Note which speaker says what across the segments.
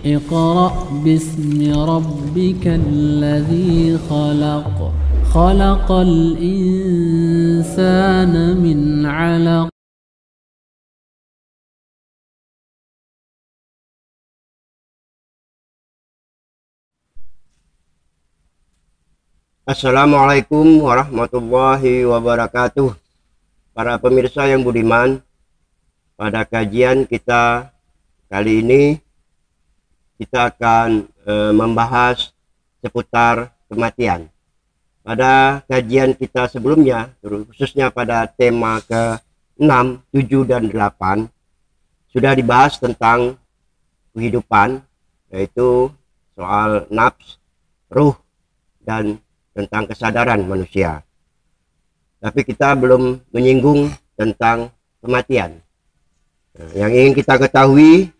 Speaker 1: اقرأ باسم ربك الذي خلق خلق الإنسان من علق.
Speaker 2: Assalamualaikum warahmatullahi wabarakatuh. Para pemirsa yang budiman, pada kajian kita kali ini kita akan membahas seputar kematian. Pada kajian kita sebelumnya, khususnya pada tema ke-6, 7, dan 8, sudah dibahas tentang kehidupan, yaitu soal nafs, ruh, dan tentang kesadaran manusia. Tapi kita belum menyinggung tentang kematian. Yang ingin kita ketahui,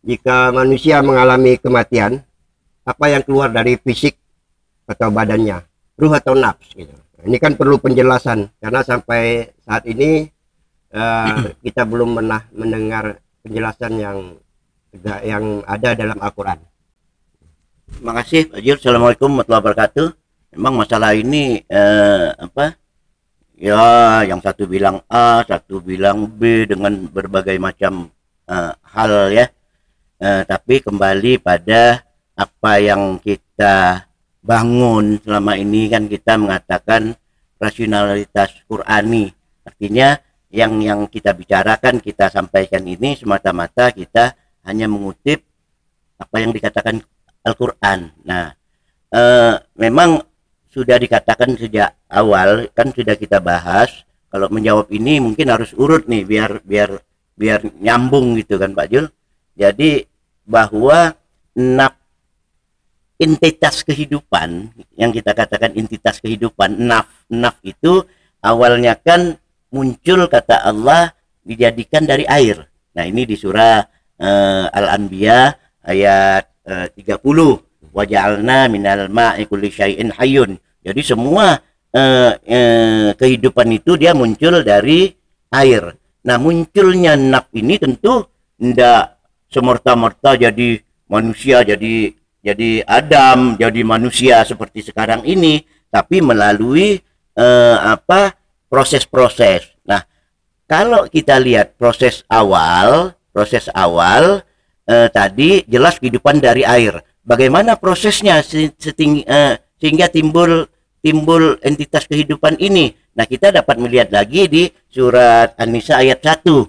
Speaker 2: jika manusia mengalami kematian, apa yang keluar dari fisik atau badannya, ruh atau nafs gitu. Ini kan perlu penjelasan, karena sampai saat ini kita belum pernah mendengar penjelasan yang ada dalam Al-Quran.
Speaker 3: Terima kasih Pak Jil. Assalamualaikum warahmatullahi wabarakatuh. Memang masalah ini ya, yang satu bilang A, satu bilang B dengan berbagai macam hal ya. Tapi kembali pada apa yang kita bangun selama ini, kan kita mengatakan rasionalitas Qur'ani. Artinya yang kita bicarakan, kita sampaikan ini semata-mata kita hanya mengutip apa yang dikatakan Al-Quran. Nah, memang sudah dikatakan sejak awal, kan sudah kita bahas. Kalau menjawab ini mungkin harus urut nih, biar nyambung gitu kan Pak Jul. Jadi bahwa entitas kehidupan, yang kita katakan entitas kehidupan, naf itu awalnya kan muncul, kata Allah, dijadikan dari air. Nah, ini di surah Al-Anbiya ayat 30. Waja'alna minal ma'i kulli syai'in hayyun. Jadi semua kehidupan itu dia muncul dari air. Nah, munculnya naf ini tentu tidak semerta-merta jadi manusia, jadi Adam, jadi manusia seperti sekarang ini, tapi melalui proses-proses. Nah, kalau kita lihat proses awal tadi jelas kehidupan dari air. Bagaimana prosesnya sehingga timbul entitas kehidupan ini? Nah, kita dapat melihat lagi di surat An-Nisa ayat 1.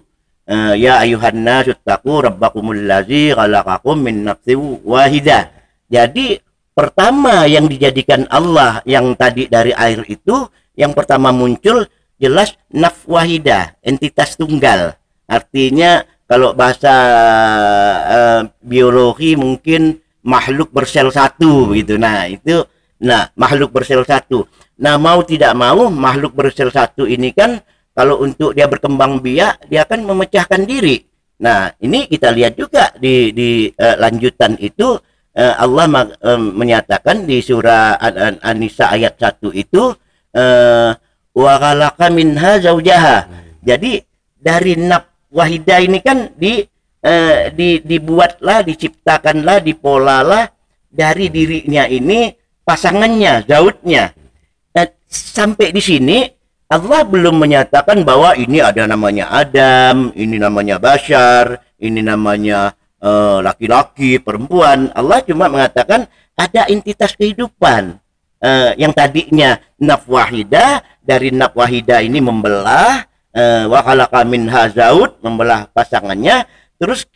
Speaker 3: Ya ayuhan nasu taqu rabbakumul ladzi khalaqakum min nafsin wahidah. Jadi pertama yang dijadikan Allah yang tadi dari air itu, yang pertama muncul jelas nafs wahidah, entitas tunggal. Artinya kalau bahasa biologi mungkin makhluk bersel satu gitu. Nah, makhluk bersel satu. Nah, mau tidak mau makhluk bersel satu ini kan kalau untuk dia berkembang biak, dia akan memecahkan diri. Nah, ini kita lihat juga di lanjutan itu, Allah menyatakan di surah An-Nisa ayat 1 itu, wa khalaqa minha zaujaha. Jadi dari nafs wahidah ini kan dibuatlah, diciptakanlah, dipolalah dari dirinya ini pasangannya, zautnya. Nah, sampai di sini Allah belum menyatakan bahwa ini ada namanya Adam, ini namanya Bashar, ini namanya laki-laki, perempuan. Allah cuma mengatakan ada entitas kehidupan yang tadinya nafs wahidah, dari nafs wahidah ini membelah, wa khalaqa minha zaut, membelah pasangannya. Terus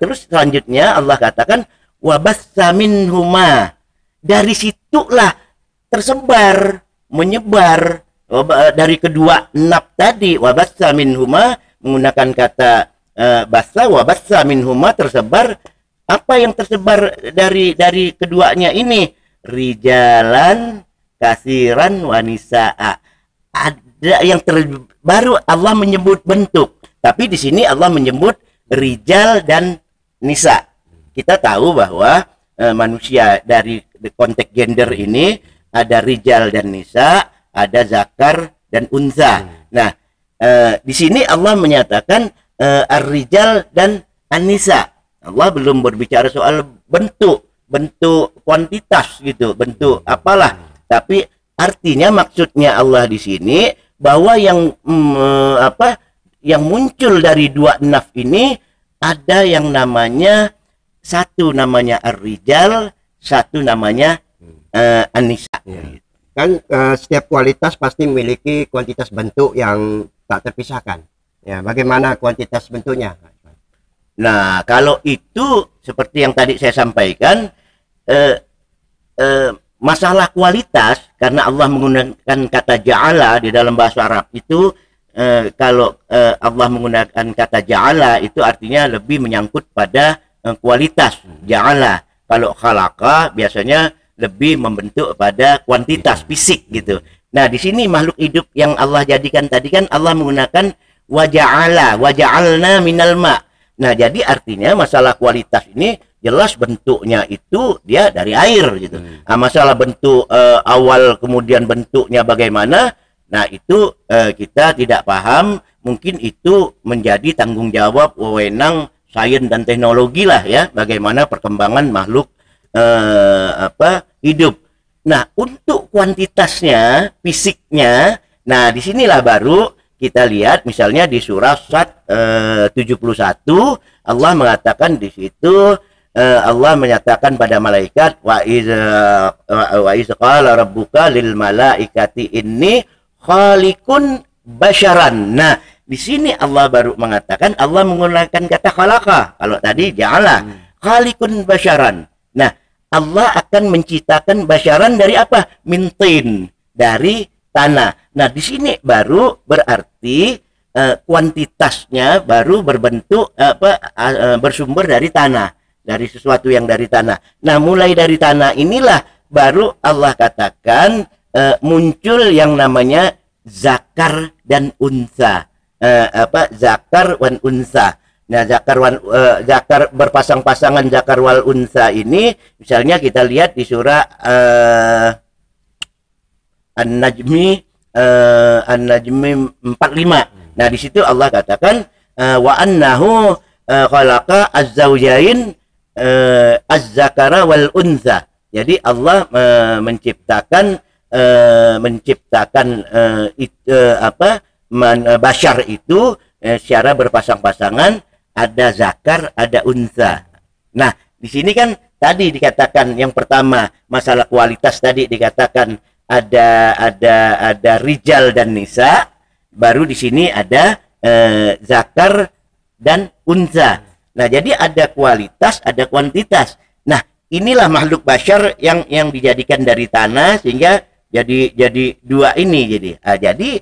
Speaker 3: terus selanjutnya Allah katakan wabassa minhuma, dari situlah tersebar, menyebar dari kedua naf tadi. Wabassa minhuma menggunakan kata bassa, wabassa minhuma tersebar. Apa yang tersebar dari keduanya ini? Rijalan kasiran wanisaa. Ada yang baru Allah menyebut bentuk, tapi di sini Allah menyebut rijal dan nisa. Kita tahu bahwa manusia dari konteks gender ini ada rijal dan nisa, ada zakar dan unsa. Nah, di sini Allah menyatakan ar-rijal dan an-nisa. Allah belum berbicara soal bentuk kuantitas gitu, bentuk apalah. Tapi artinya maksudnya Allah di sini bahwa yang yang muncul dari dua naf ini ada yang namanya, satu namanya ar-rijal, satu namanya an-nisa.
Speaker 2: Kan setiap kualitas pasti memiliki kuantitas bentuk yang tak terpisahkan. Ya, bagaimana kuantitas bentuknya?
Speaker 3: Nah, kalau itu seperti yang tadi saya sampaikan, masalah kualitas, karena Allah menggunakan kata ja'ala di dalam bahasa Arab itu, kalau Allah menggunakan kata ja'ala itu artinya lebih menyangkut pada kualitas. Ja'ala, kalau khalaqa biasanya lebih membentuk pada kuantitas fisik gitu. Nah, di sini makhluk hidup yang Allah jadikan tadi kan Allah menggunakan waja'alna minal ma'. Nah, jadi artinya masalah kualitas ini jelas bentuknya itu dia dari air gitu. Nah, masalah bentuk awal kemudian bentuknya bagaimana, nah itu kita tidak paham. Mungkin itu menjadi tanggung jawab wewenang sains dan teknologi lah ya, bagaimana perkembangan makhluk hidup. Nah, untuk kuantitasnya, fisiknya, nah disinilah baru kita lihat misalnya di surah 71 Allah mengatakan di situ, Allah menyatakan pada malaikat, wa iz qala rabbuka lil malaikati inni khaliqun basyaran. Nah, di sini Allah baru mengatakan, Allah menggunakan kata khalaqa. Kalau tadi ja'ala, khaliqun basyaran. Nah, Allah akan menciptakan basyaran dari apa? Min tin, dari tanah. Nah, di sini baru berarti kuantitasnya baru berbentuk bersumber dari tanah, dari sesuatu yang dari tanah. Nah, mulai dari tanah inilah baru Allah katakan muncul yang namanya zakar dan unsa. Zakar wan unsa. Nah, zakar berpasang-pasangan zakar wal unsa ini misalnya kita lihat di surah An-Najmi 45. Nah, di situ Allah katakan wa annahu khalaqa az-zawjain az-zakara wal unsa. Jadi Allah menciptakan basyar itu secara berpasang-pasangan, ada zakar, ada unsa. Nah, di sini kan tadi dikatakan yang pertama masalah kualitas tadi dikatakan ada rijal dan nisa, baru di sini ada zakar dan unsa. Nah, jadi ada kualitas, ada kuantitas. Nah, inilah makhluk basyar yang dijadikan dari tanah sehingga jadi dua ini jadi.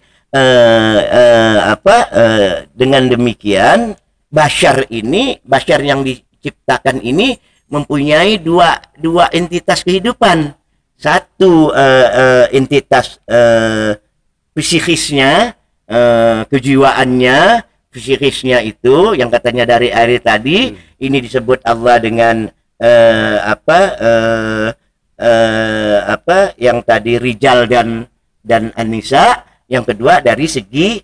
Speaker 3: Dengan demikian basyar yang diciptakan ini mempunyai dua entitas kehidupan. Satu entitas psikisnya, kejiwaannya, psikisnya itu yang katanya dari air tadi, ini disebut Allah dengan yang tadi rijal dan anisa. Yang kedua dari segi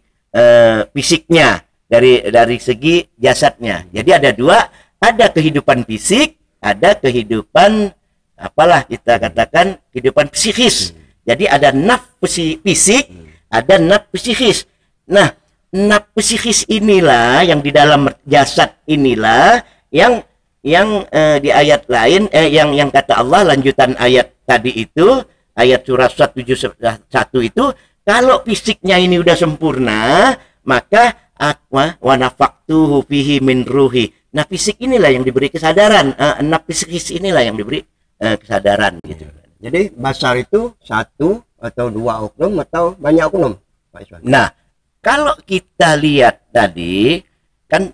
Speaker 3: fisiknya, dari segi jasadnya. Jadi ada dua, ada kehidupan fisik, ada kehidupan apalah kita katakan kehidupan psikis. Jadi ada nafs fisik, ada nafs psikis. Nah, nafs psikis inilah yang di dalam jasad inilah yang di ayat lain yang kata Allah lanjutan ayat tadi itu, ayat surah 171 itu, kalau fisiknya ini udah sempurna, maka wa nafaktuhu fihi min ruhi. Nah, fisik inilah yang diberi kesadaran, nafs psikis inilah yang diberi kesadaran gitu.
Speaker 2: Jadi basar itu satu atau dua oknum atau banyak oknum, Pak Iswan?
Speaker 3: Nah, kalau kita lihat tadi kan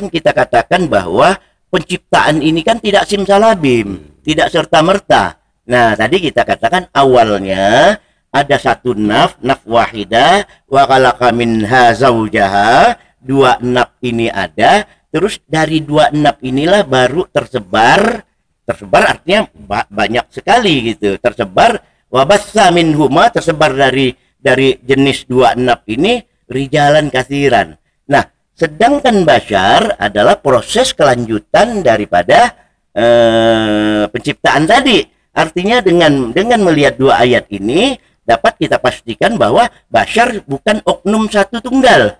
Speaker 3: kita katakan bahwa penciptaan ini kan tidak simsalabim, tidak serta merta. Nah, tadi kita katakan awalnya ada satu naf wahidah, wa khalaqa minha zaujaha, dua naf ini ada, terus dari dua naf inilah baru tersebar artinya banyak sekali gitu, tersebar, wa bassa minhuma, tersebar dari jenis dua naf ini rijalan kasiran. Nah, Sedangkan bashar adalah proses kelanjutan daripada penciptaan tadi. Artinya dengan melihat dua ayat ini dapat kita pastikan bahwa bashar bukan oknum satu tunggal.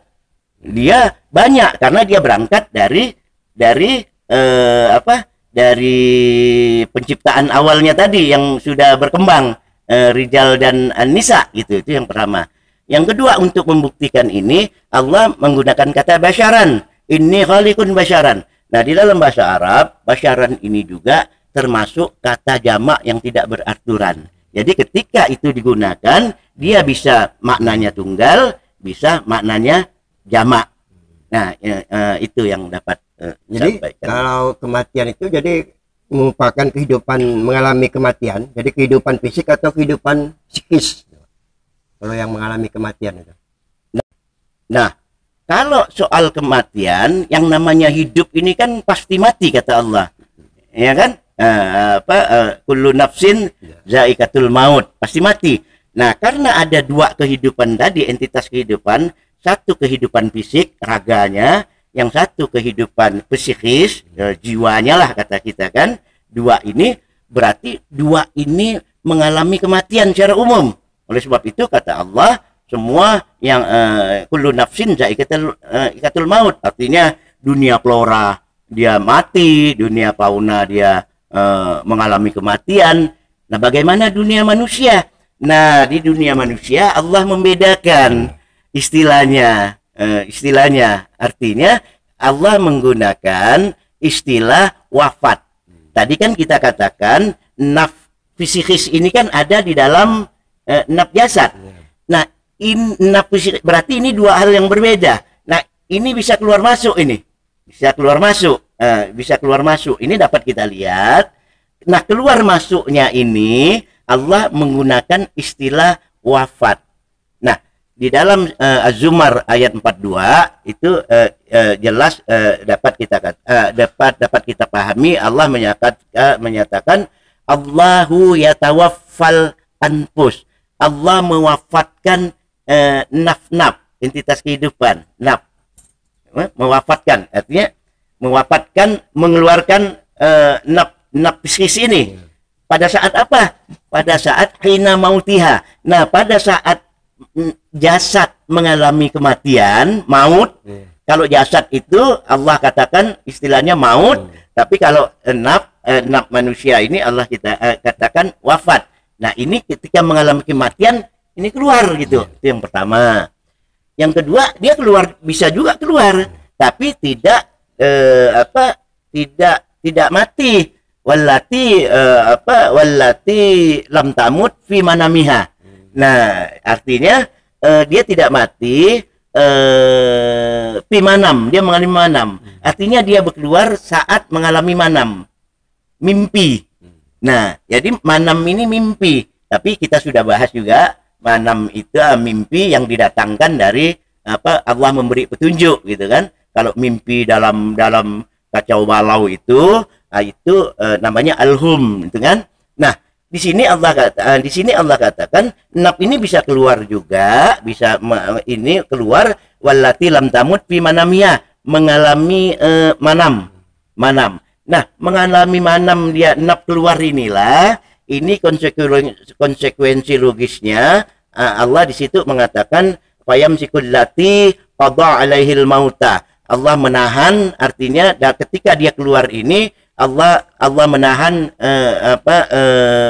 Speaker 3: Dia banyak karena dia berangkat dari dari penciptaan awalnya tadi yang sudah berkembang, rijal dan nisa gitu. Itu yang pertama. Yang kedua, untuk membuktikan ini Allah menggunakan kata basyaran. Inni khaliqun basyaran. Nah, di dalam bahasa Arab, basyaran ini juga termasuk kata jamak yang tidak beraturan. Jadi ketika itu digunakan, dia bisa maknanya tunggal, bisa maknanya jamak. Nah, itu yang dapat
Speaker 2: Jadi
Speaker 3: sampaikan.
Speaker 2: kalau kematian itu jadi merupakan kehidupan, mengalami kematian, jadi kehidupan fisik atau kehidupan psikis. Kalau yang mengalami kematian itu.
Speaker 3: Nah, kalau soal kematian, yang namanya hidup ini kan pasti mati kata Allah, ya kan? Kullu nafsin zaikatul maut, pasti mati. Nah, karena ada dua kehidupan tadi, entitas kehidupan, satu kehidupan fisik, raganya, yang satu kehidupan psikis, jiwanya lah kata kita kan. Dua ini berarti dua ini mengalami kematian secara umum. Oleh sebab itu kata Allah, semua yang kullu nafsin zaikatul maut, artinya dunia flora dia mati, dunia fauna dia mengalami kematian. Nah, bagaimana dunia manusia? Nah, di dunia manusia Allah membedakan istilahnya, artinya Allah menggunakan istilah wafat. Tadi kan kita katakan naf fisikis ini kan ada di dalam naf jasad. Nah, naf fisik berarti ini dua hal yang berbeda. Nah, ini bisa keluar masuk ini. Bisa keluar masuk. Bisa keluar masuk. Ini dapat kita lihat. Nah, keluar masuknya ini Allah menggunakan istilah wafat. Nah, di dalam Az-Zumar ayat 42 itu jelas dapat kita pahami. Allah menyatakan Allahu yatawaffal anfus. Allah mewafatkan naf-naf, entitas kehidupan, naf. Mewafatkan, artinya mewafatkan, mengeluarkan naf psikis ini. Pada saat apa? Pada saat hina mautiha. Nah, pada saat jasad mengalami kematian, maut. Kalau jasad itu Allah katakan istilahnya maut, tapi kalau naf manusia ini Allah kita katakan wafat. Nah, ini ketika mengalami kematian ini keluar gitu. Itu yang pertama. Yang kedua, dia keluar, bisa juga keluar, tapi tidak tidak mati. Wallati lam tamut fi manamiha. Nah, artinya dia tidak mati fi manam, dia mengalami manam. Artinya dia berkeluar saat mengalami manam, mimpi. Nah, jadi manam ini mimpi. Tapi kita sudah bahas juga manam itu mimpi yang didatangkan dari Allah memberi petunjuk gitu kan. Kalau mimpi dalam kacau balau itu namanya alhum gitu kan. Nah, di sini Allah katakan naf ini bisa keluar juga, bisa ini keluar wallati lam tamut fi manamiyah, mengalami manam. Nah, mengalami manam dia naf keluar inilah, ini konsekuensi logisnya. Allah di situ mengatakan fayamsikul lati qada alaihil mauta. Allah menahan, artinya ketika dia keluar ini Allah menahan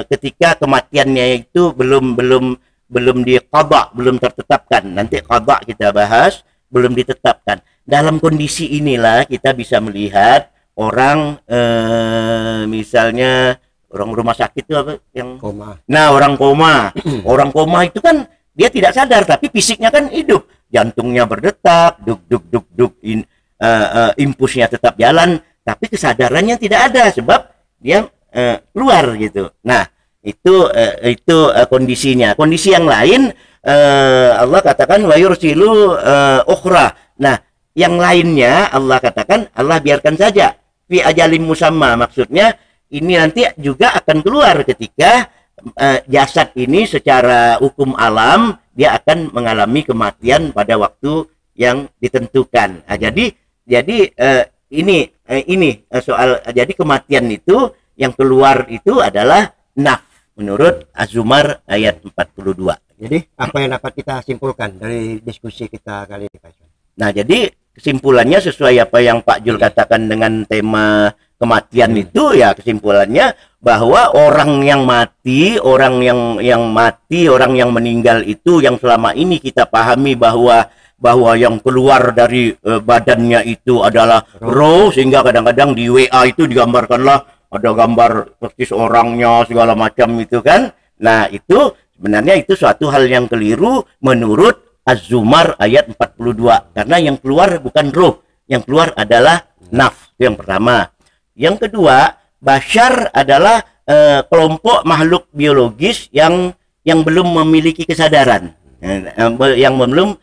Speaker 3: ketika kematiannya itu belum diqada, belum tertetapkan. Nanti qada kita bahas, belum ditetapkan. Dalam kondisi inilah kita bisa melihat orang misalnya orang rumah sakit itu apa yang
Speaker 2: Koma.
Speaker 3: Nah, orang koma. Orang koma itu kan dia tidak sadar tapi fisiknya kan hidup. Jantungnya berdetak, duk, impulsnya tetap jalan, tapi kesadarannya tidak ada sebab dia keluar gitu. Nah, itu kondisinya. Kondisi yang lain Allah katakan wa yursilu ukhra. Nah, yang lainnya Allah katakan Allah biarkan saja fi ajalim musamma, maksudnya ini nanti juga akan keluar ketika jasad ini secara hukum alam dia akan mengalami kematian pada waktu yang ditentukan. Nah, jadi ini soal jadi kematian itu yang keluar itu adalah naf menurut Az-Zumar ayat 42.
Speaker 2: Jadi apa yang dapat kita simpulkan dari diskusi kita kali ini, Pak Iswan?
Speaker 3: Nah, jadi kesimpulannya sesuai apa yang Pak Jul katakan dengan tema kematian itu, ya kesimpulannya bahwa orang yang mati, orang yang meninggal itu yang selama ini kita pahami bahwa yang keluar dari badannya itu adalah roh, sehingga kadang-kadang di WA itu digambarkanlah ada gambar persis orangnya segala macam itu kan. Nah, itu sebenarnya itu suatu hal yang keliru menurut Az-Zumar ayat 42, karena yang keluar bukan roh, yang keluar adalah naf. Itu yang pertama. Yang kedua, bashar adalah kelompok makhluk biologis yang belum memiliki kesadaran, yang belum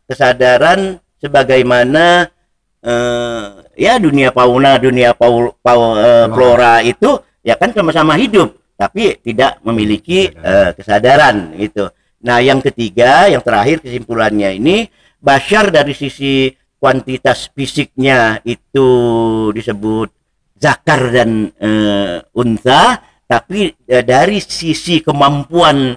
Speaker 3: kesadaran sebagaimana ya dunia fauna, flora itu ya kan sama-sama hidup tapi tidak memiliki kesadaran gitu. Nah, yang ketiga, yang terakhir kesimpulannya ini, bashar dari sisi kuantitas fisiknya itu disebut zakar dan unsa, tapi dari sisi kemampuan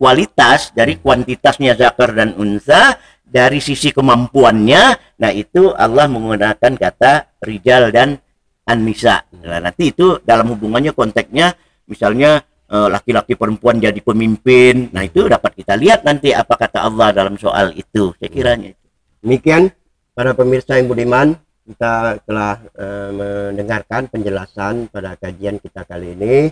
Speaker 3: kualitas, dari kuantitasnya zakar dan unsa, dari sisi kemampuannya, nah itu Allah menggunakan kata rijal dan an-nisa. Nah, nanti itu dalam hubungannya konteksnya misalnya laki-laki perempuan jadi pemimpin, nah itu dapat kita lihat nanti apa kata Allah dalam soal itu. Saya kiranya itu.
Speaker 2: Demikian para pemirsa yang budiman, kita telah mendengarkan penjelasan pada kajian kita kali ini,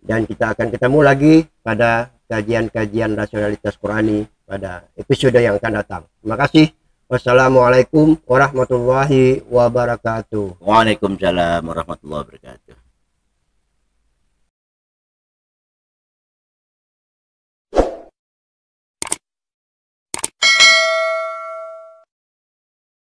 Speaker 2: dan kita akan ketemu lagi pada kajian-kajian rasionalitas Qurani pada episode yang akan datang. Terima kasih. Wassalamualaikum warahmatullahi wabarakatuh.
Speaker 3: Waalaikumsalam warahmatullahi wabarakatuh.